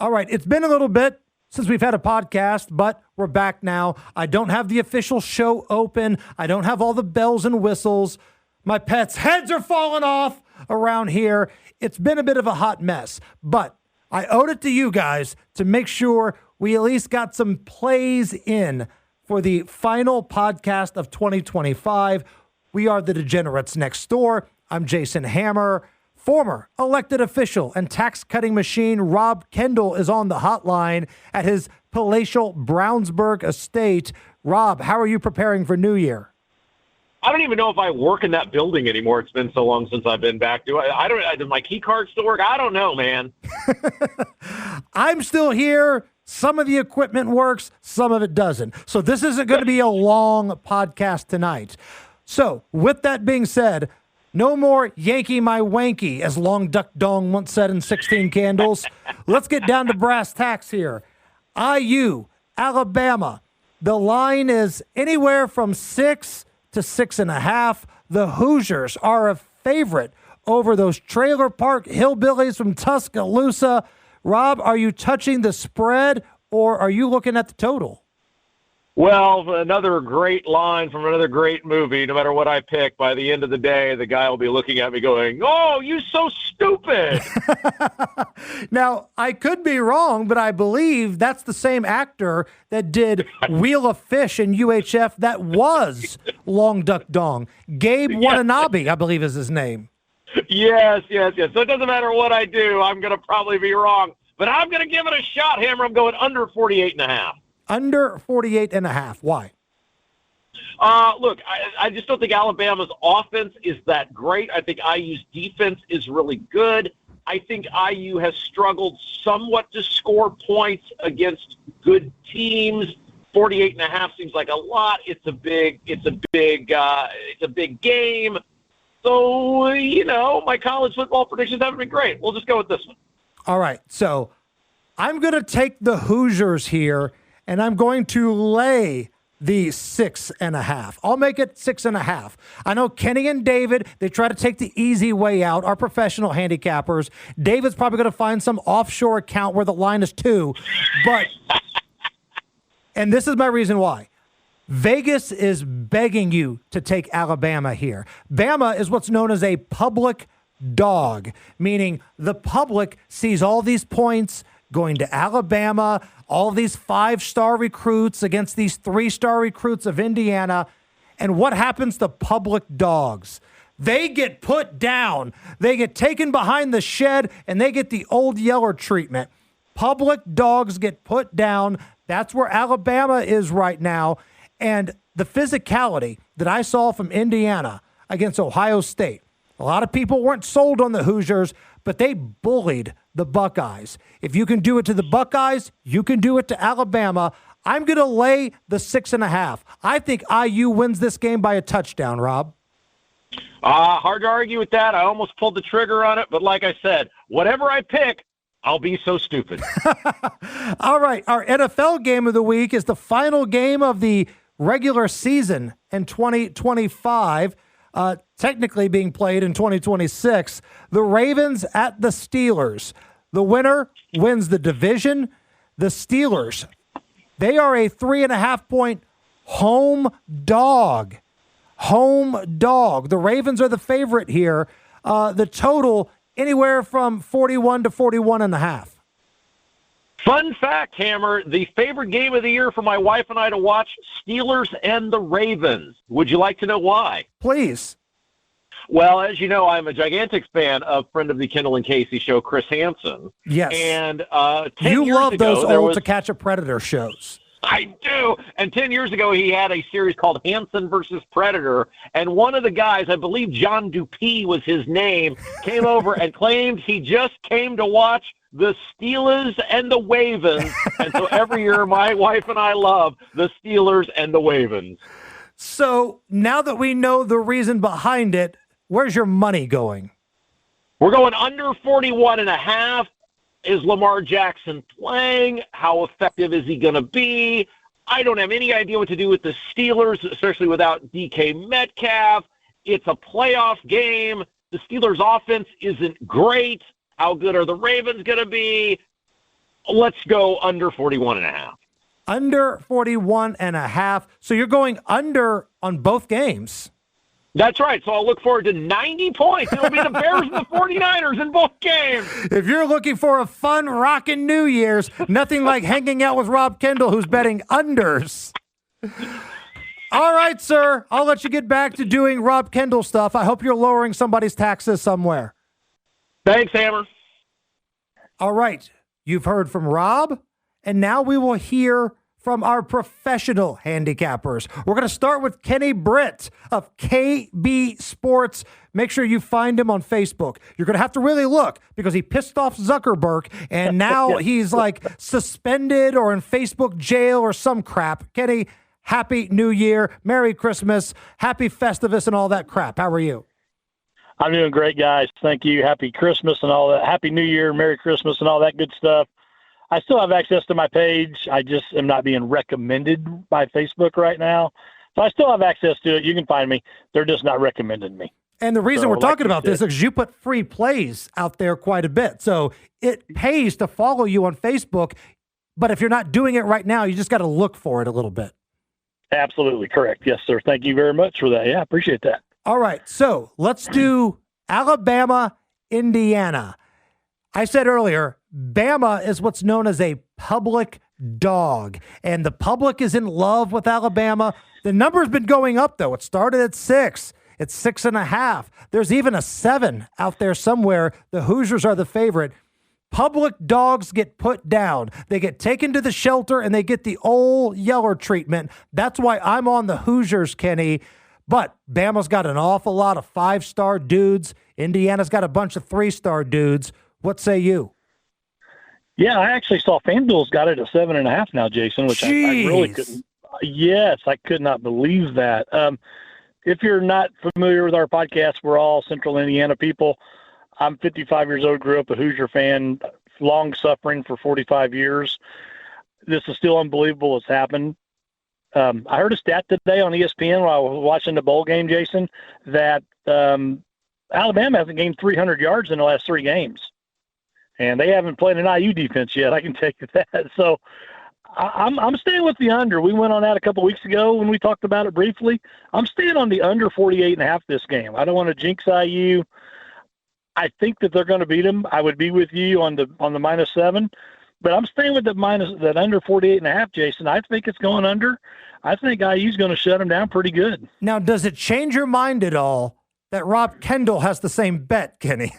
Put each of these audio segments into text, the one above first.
All right, it's been a little bit since we've had a podcast, but we're back now. I don't have the official show open. I don't have all the bells and whistles. My pets' heads are falling off around here. It's been a bit of a hot mess, but I owed it to you guys to make sure we at least got some plays in for the final podcast of 2025. We are the Degenerates Next Door. I'm Jason Hammer. Former elected official and tax-cutting machine Rob Kendall is on the hotline at his palatial Brownsburg estate. Rob, how are you preparing for New Year? I don't even know if I work in that building anymore. It's been so long since I've been back. Do my key card still work? I don't know, man. I'm still here. Some of the equipment works, some of it doesn't. So this isn't going to be a long podcast tonight. So with that being said, no more Yankee my wanky, as Long Duck Dong once said in 16 Candles. Let's get down to brass tacks here. IU, Alabama. The line is anywhere from 6 to 6.5. The Hoosiers are a favorite over those trailer park hillbillies from Tuscaloosa. Rob, are you touching the spread or are you looking at the total? Well, another great line from another great movie. No matter what I pick, by the end of the day, the guy will be looking at me going, "Oh, you so stupid." Now, I could be wrong, but I believe that's the same actor that did Wheel of Fish in UHF that was Long Duck Dong. Gabe Watanabe, I believe is his name. Yes. So it doesn't matter what I do. I'm going to probably be wrong. But I'm going to give it a shot, Hammer. I'm going under 48.5. Under 48.5. Why? Look, I just don't think Alabama's offense is that great. I think IU's defense is really good. I think IU has struggled somewhat to score points against good teams. 48.5 seems like a lot. It's a big game. So, my college football predictions haven't been great. We'll just go with this one. All right. So I'm going to take the Hoosiers here, and I'm going to lay the 6.5. I'll make it 6.5. I know Kenny and David, they try to take the easy way out, our professional handicappers. David's probably going to find some offshore account where the line is 2. And this is my reason why. Vegas is begging you to take Alabama here. Bama is what's known as a public dog, meaning the public sees all these points going to Alabama, all these 5-star recruits against these 3-star recruits of Indiana. And what happens to public dogs? They get put down. They get taken behind the shed, and they get the Old Yeller treatment. Public dogs get put down. That's where Alabama is right now. And the physicality that I saw from Indiana against Ohio State, a lot of people weren't sold on the Hoosiers, but they bullied the Buckeyes. If you can do it to the Buckeyes, you can do it to Alabama. I'm going to lay the 6.5. I think IU wins this game by a touchdown, Rob. Hard to argue with that. I almost pulled the trigger on it, but like I said, whatever I pick, I'll be so stupid. All right, our NFL game of the week is the final game of the regular season in 2025. Technically being played in 2026. The Ravens at the Steelers. The winner wins the division. The Steelers, they are a 3.5-point home dog. The Ravens are the favorite here. The total anywhere from 41 to 41.5. Fun fact, Hammer, the favorite game of the year for my wife and I to watch, Steelers and the Ravens. Would you like to know why? Please. Well, as you know, I'm a gigantic fan of friend of the Kendall and Casey show, Chris Hansen. Yes. And 10 you years love ago, those old To Catch a Predator shows. I do. And 10 years ago, he had a series called Hansen versus Predator. And one of the guys, I believe John Dupee was his name, came over and claimed he just came to watch the Steelers and the Ravens. And so every year, my wife and I love the Steelers and the Ravens. So now that we know the reason behind it, where's your money going? We're going under 41.5. Is Lamar Jackson playing? How effective is he going to be? I don't have any idea what to do with the Steelers, especially without DK Metcalf. It's a playoff game. The Steelers' offense isn't great. How good are the Ravens going to be? Let's go under 41.5. Under 41.5. So you're going under on both games. That's right. So I'll look forward to 90 points. It'll be the Bears and the 49ers in both games. If you're looking for a fun, rockin' New Year's, nothing like hanging out with Rob Kendall, who's betting unders. All right, sir. I'll let you get back to doing Rob Kendall stuff. I hope you're lowering somebody's taxes somewhere. Thanks, Hammer. All right. You've heard from Rob, and now we will hear from our professional handicappers. We're going to start with Kenny Britt of KB Sports. Make sure you find him on Facebook. You're going to have to really look because he pissed off Zuckerberg, and now he's like suspended or in Facebook jail or some crap. Kenny, Happy New Year, Merry Christmas, Happy Festivus, and all that crap. How are you? I'm doing great, guys. Thank you. Happy Christmas and all that. Happy New Year, Merry Christmas, and all that good stuff. I still have access to my page. I just am not being recommended by Facebook right now. So I still have access to it. You can find me. They're just not recommending me. And the reason we're talking about this is you put free plays out there quite a bit. So it pays to follow you on Facebook. But if you're not doing it right now, you just got to look for it a little bit. Absolutely correct. Yes, sir. Thank you very much for that. Yeah, I appreciate that. All right. So let's do Alabama, Indiana. I said earlier, Bama is what's known as a public dog, and the public is in love with Alabama. The number's been going up, though. It started at 6. It's 6.5. There's even a 7 out there somewhere. The Hoosiers are the favorite. Public dogs get put down. They get taken to the shelter, and they get the old Yeller treatment. That's why I'm on the Hoosiers, Kenny. But Bama's got an awful lot of 5-star dudes. Indiana's got a bunch of 3-star dudes. What say you? Yeah, I actually saw FanDuel's got it at 7.5 now, Jason, which I really couldn't. Yes, I could not believe that. If you're not familiar with our podcast, we're all Central Indiana people. I'm 55 years old, grew up a Hoosier fan, long suffering for 45 years. This is still unbelievable what's happened. I heard a stat today on ESPN while I was watching the bowl game, Jason, that Alabama hasn't gained 300 yards in the last 3 games. And they haven't played an IU defense yet, I can tell you that. So I'm staying with the under. We went on that a couple weeks ago when we talked about it briefly. I'm staying on the under 48.5 this game. I don't want to jinx IU. I think that they're going to beat them. I would be with you on the -7, but I'm staying with that under 48.5, Jason. I think it's going under. I think IU's going to shut them down pretty good. Now, does it change your mind at all that Rob Kendall has the same bet, Kenny?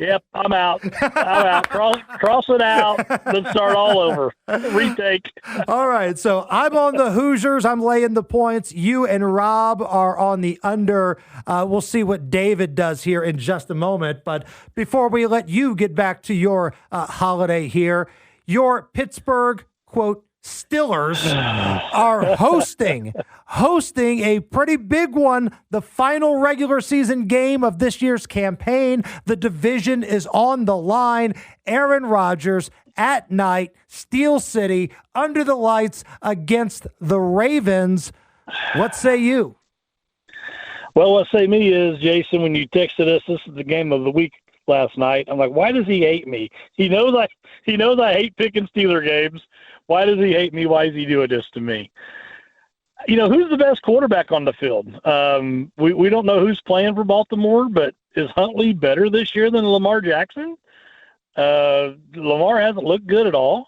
Yep, I'm out. Cross it out. Let's start all over. Retake. All right, so I'm on the Hoosiers. I'm laying the points. You and Rob are on the under. We'll see what David does here in just a moment. But before we let you get back to your holiday here, your Pittsburgh, quote, Steelers are hosting a pretty big one, the final regular season game of this year's campaign. The division is on the line. Aaron Rodgers at night, Steel City, under the lights against the Ravens. What say you? Well, what say me is, Jason, when you texted us, this is the game of the week last night. I'm like, why does he hate me? He knows I hate picking Steeler games. Why does he hate me? Why is he doing this to me? You know, who's the best quarterback on the field? We don't know who's playing for Baltimore, but is Huntley better this year than Lamar Jackson? Lamar hasn't looked good at all.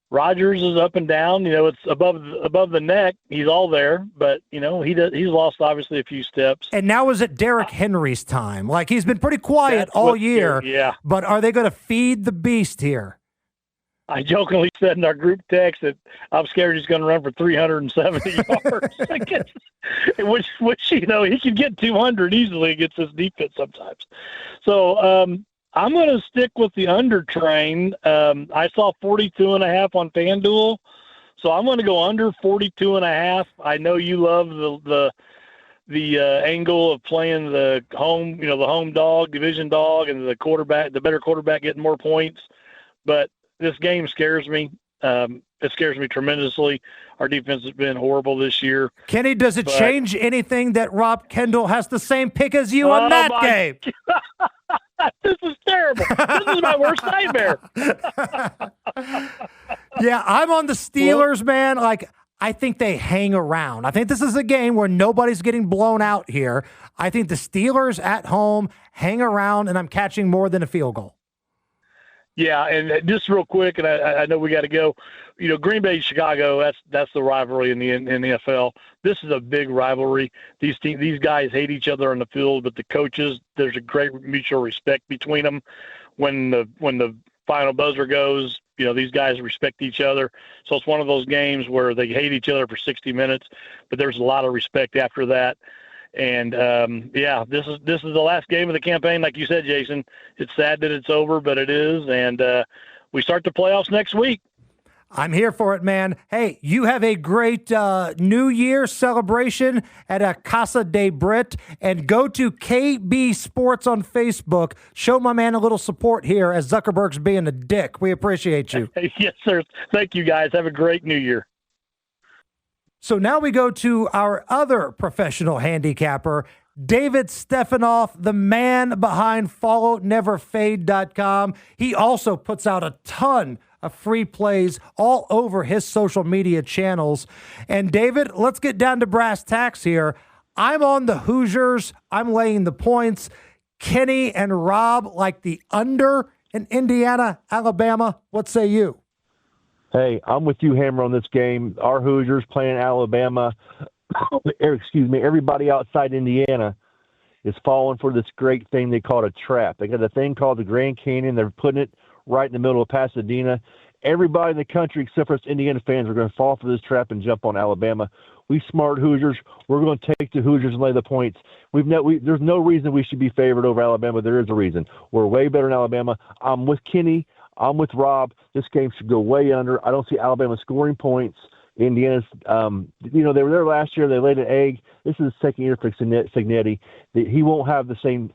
Rodgers is up and down. You know, it's above the neck. He's all there, but you know he's lost obviously a few steps. And now is it Derrick Henry's time? Like he's been pretty quiet all year. Yeah. But are they going to feed the beast here? I jokingly said in our group text that I'm scared he's going to run for 370 yards. which you know he can get 200 easily against this defense sometimes. So I'm going to stick with the under train. I saw 42.5 on FanDuel, so I'm going to go under 42.5. I know you love the angle of playing the home dog, division dog, and the better quarterback getting more points, but this game scares me. It scares me tremendously. Our defense has been horrible this year. Kenny, does it change anything that Rob Kendall has the same pick as you on that game? This is terrible. This is my worst nightmare. Yeah, I'm on the Steelers, man. Like, I think they hang around. I think this is a game where nobody's getting blown out here. I think the Steelers at home hang around, and I'm catching more than a field goal. Yeah, and just real quick, and I know we got to go. You know, Green Bay, Chicago. That's the rivalry in the NFL. This is a big rivalry. These guys hate each other on the field, but the coaches, there's a great mutual respect between them. When the final buzzer goes, you know, these guys respect each other. So it's one of those games where they hate each other for 60 minutes, but there's a lot of respect after that. And this is the last game of the campaign, like you said, Jason. It's sad that it's over, but it is. And we start the playoffs next week. I'm here for it, man. Hey, you have a great New Year celebration at a Casa de Britt, and go to KB Sports on Facebook. Show my man a little support here as Zuckerberg's being a dick. We appreciate you. Yes, sir. Thank you, guys. Have a great New Year. So now we go to our other professional handicapper, David Stephanoff, the man behind followneverfade.com. He also puts out a ton of free plays all over his social media channels. And David, let's get down to brass tacks here. I'm on the Hoosiers. I'm laying the points. Kenny and Rob like the under in Indiana, Alabama. What say you? Hey, I'm with you, Hammer, on this game. Our Hoosiers playing Alabama. Excuse me. Everybody outside Indiana is falling for this great thing they call a trap. They got a thing called the Grand Canyon. They're putting it right in the middle of Pasadena. Everybody in the country, except for us Indiana fans, are going to fall for this trap and jump on Alabama. We smart Hoosiers, we're going to take the Hoosiers and lay the points. There's no reason we should be favored over Alabama. There is a reason. We're way better than Alabama. I'm with Kenny. I'm with Rob. This game should go way under. I don't see Alabama scoring points. Indiana's, they were there last year. They laid an egg. This is the second year for Cignetti. He won't have the same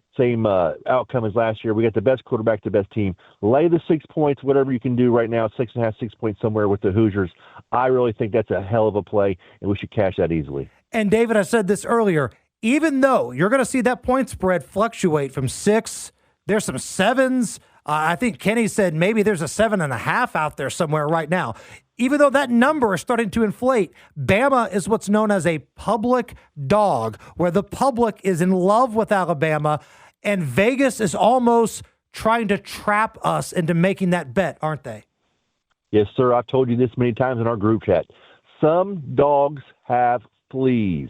outcome as last year. We got the best quarterback, the best team. Lay the 6 points, whatever you can do right now, 6.5, 6 points somewhere with the Hoosiers. I really think that's a hell of a play, and we should cash that easily. And David, I said this earlier, even though you're going to see that point spread fluctuate from 6, there's some 7s. I think Kenny said maybe there's a 7.5 out there somewhere right now. Even though that number is starting to inflate, Bama is what's known as a public dog, where the public is in love with Alabama, and Vegas is almost trying to trap us into making that bet, aren't they? Yes, sir. I've told you this many times in our group chat. Some dogs have fleas.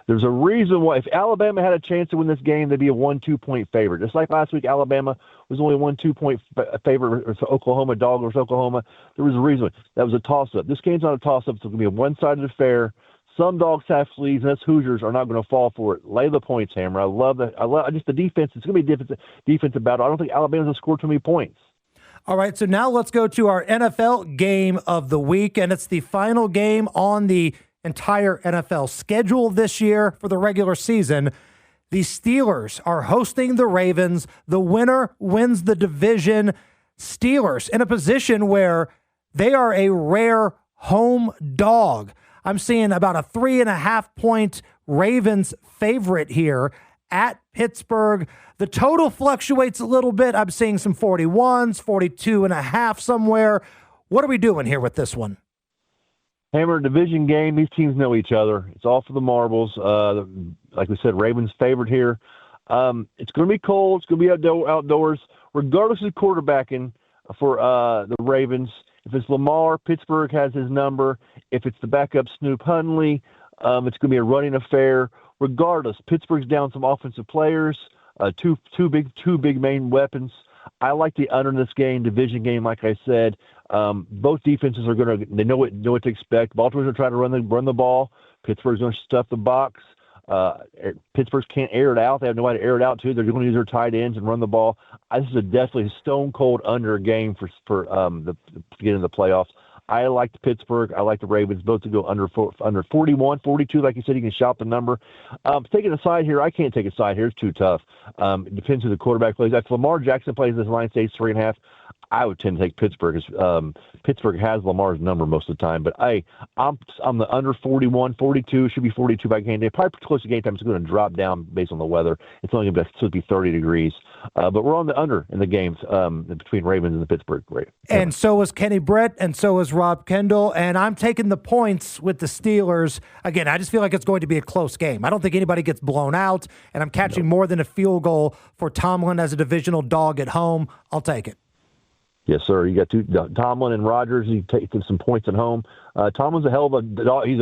There's a reason why. If Alabama had a chance to win this game, they'd be a 1-2 point favorite. Just like last week, Alabama was only a 1-2 point favorite versus Oklahoma, dog versus Oklahoma. There was a reason. That was a toss-up. This game's not a toss-up. It's going to be a one-sided affair. Some dogs have fleas, and us Hoosiers are not going to fall for it. Lay the points, Hammer. I love just the defense. It's going to be a defensive battle. I don't think Alabama's going to score too many points. All right, so now let's go to our NFL game of the week, and it's the final game on the entire NFL schedule this year for the regular season. The Steelers are hosting the Ravens. The winner wins the division. Steelers in a position where they are a rare home dog. I'm seeing about a 3.5 point Ravens favorite here at Pittsburgh. The total fluctuates a little bit. I'm seeing some 41s, 42.5 somewhere. What are we doing here with this one? Hammer, division game. These teams know each other. It's all for the marbles. Like we said, Ravens favored here. It's going to be cold. It's going to be outdoors. Regardless of quarterbacking for the Ravens, if it's Lamar, Pittsburgh has his number. If it's the backup Snoop Hundley, it's going to be a running affair. Regardless, Pittsburgh's down some offensive players, two big main weapons. I like the under in this game, division game, like I said. Both defenses are they know what to expect. Baltimore's going to try to run the ball. Pittsburgh's going to stuff the box. Pittsburgh can't air it out. They have nobody to air it out to. They're going to use their tight ends and run the ball. This is definitely a stone cold under game to get into the playoffs. I like the Pittsburgh. I like the Ravens both to go under 41, 42. Like you said, you can shop the number. Taking a side here, I can't take a side here. It's too tough. It depends who the quarterback plays. If Lamar Jackson plays, this line stays 3.5. I would tend to take Pittsburgh. Pittsburgh has Lamar's number most of the time, but I'm the under 41, 42. Should be 42 by game day. Probably close to game time. It's going to drop down based on the weather. It's only going to be 30 degrees. But we're on the under in the games between Ravens and the Pittsburgh. Right. And so is Kenny Britt, and so is Rob Kendall. And I'm taking the points with the Steelers. Again, I just feel like it's going to be a close game. I don't think anybody gets blown out, and I'm catching more than a field goal for Tomlin as a divisional dog at home. I'll take it. Yes, sir. You got Tomlin and Rodgers. You take some points at home. Tomlin's a hell of a dog. He's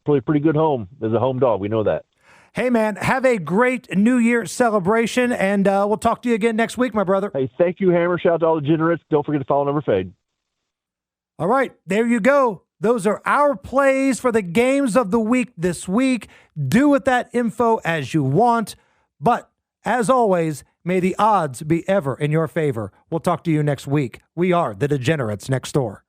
pretty good home as a home dog. We know that. Hey, man, have a great New Year celebration, and we'll talk to you again next week, my brother. Hey, thank you, Hammer. Shout out to all the degenerates. Don't forget to follow Never Fade. All right, there you go. Those are our plays for the games of the week this week. Do with that info as you want. But, as always, may the odds be ever in your favor. We'll talk to you next week. We are the Degenerates Next Door.